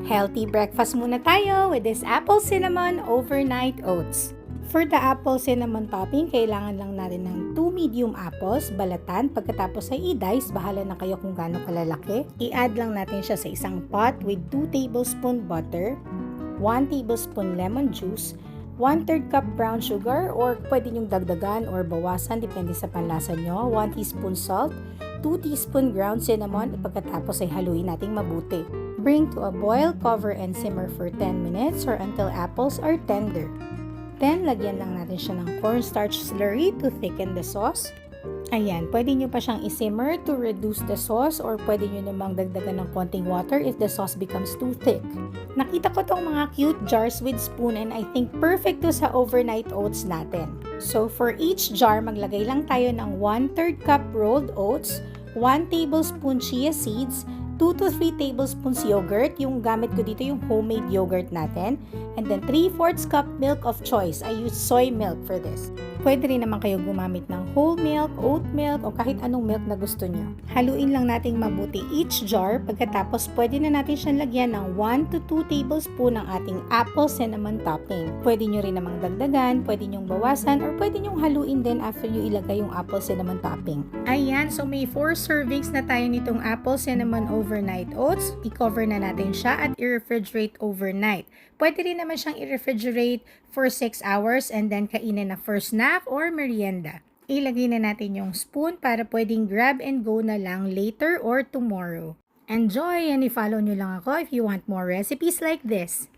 Healthy breakfast muna tayo with this apple cinnamon overnight oats. For the apple cinnamon topping, kailangan lang natin ng 2 medium apples, balatan, pagkatapos ay i-dice, bahala na kayo kung gaano kalalaki. I-add lang natin siya sa isang pot with 2 tablespoon butter, 1 tablespoon lemon juice, 1/3 cup brown sugar or pwede nyong dagdagan or bawasan depende sa panlasa nyo, 1 teaspoon salt, 2 teaspoon ground cinnamon at pagkatapos ay haluin nating mabuti. Bring to a boil, cover and simmer for 10 minutes or until apples are tender. Then, lagyan lang natin siya ng cornstarch slurry to thicken the sauce. Ayan, pwede nyo pa siyang isimmer to reduce the sauce or pwede nyo namang dagdagan ng konting water if the sauce becomes too thick. Nakita ko tong mga cute jars with spoon and I think perfect to sa overnight oats natin. So, for each jar, maglagay lang tayo ng 1/3 cup rolled oats, 1 tablespoon chia seeds, 2 to 3 tablespoons yogurt, yung gamit ko dito yung homemade yogurt natin, and then 3/4 cup milk of choice. I use soy milk for this. Pwede rin naman kayo gumamit ng whole milk, oat milk, o kahit anong milk na gusto nyo. Haluin lang nating mabuti each jar, pagkatapos pwede na natin siyang lagyan ng 1 to 2 tablespoon ng ating apple cinnamon topping. Pwede nyo rin namang dagdagan, pwede nyong bawasan, or pwede nyong haluin din after nyo ilagay yung apple cinnamon topping. Ayan, so may 4 servings na tayo nitong apple cinnamon overnight oats. I-cover na natin siya at i-refrigerate overnight. Pwede rin naman siyang i-refrigerate for 6 hours and then kainin na for snack or merienda. Ilagay na natin yung spoon para pwedeng grab and go na lang later or tomorrow. Enjoy and i-follow nyo lang ako if you want more recipes like this.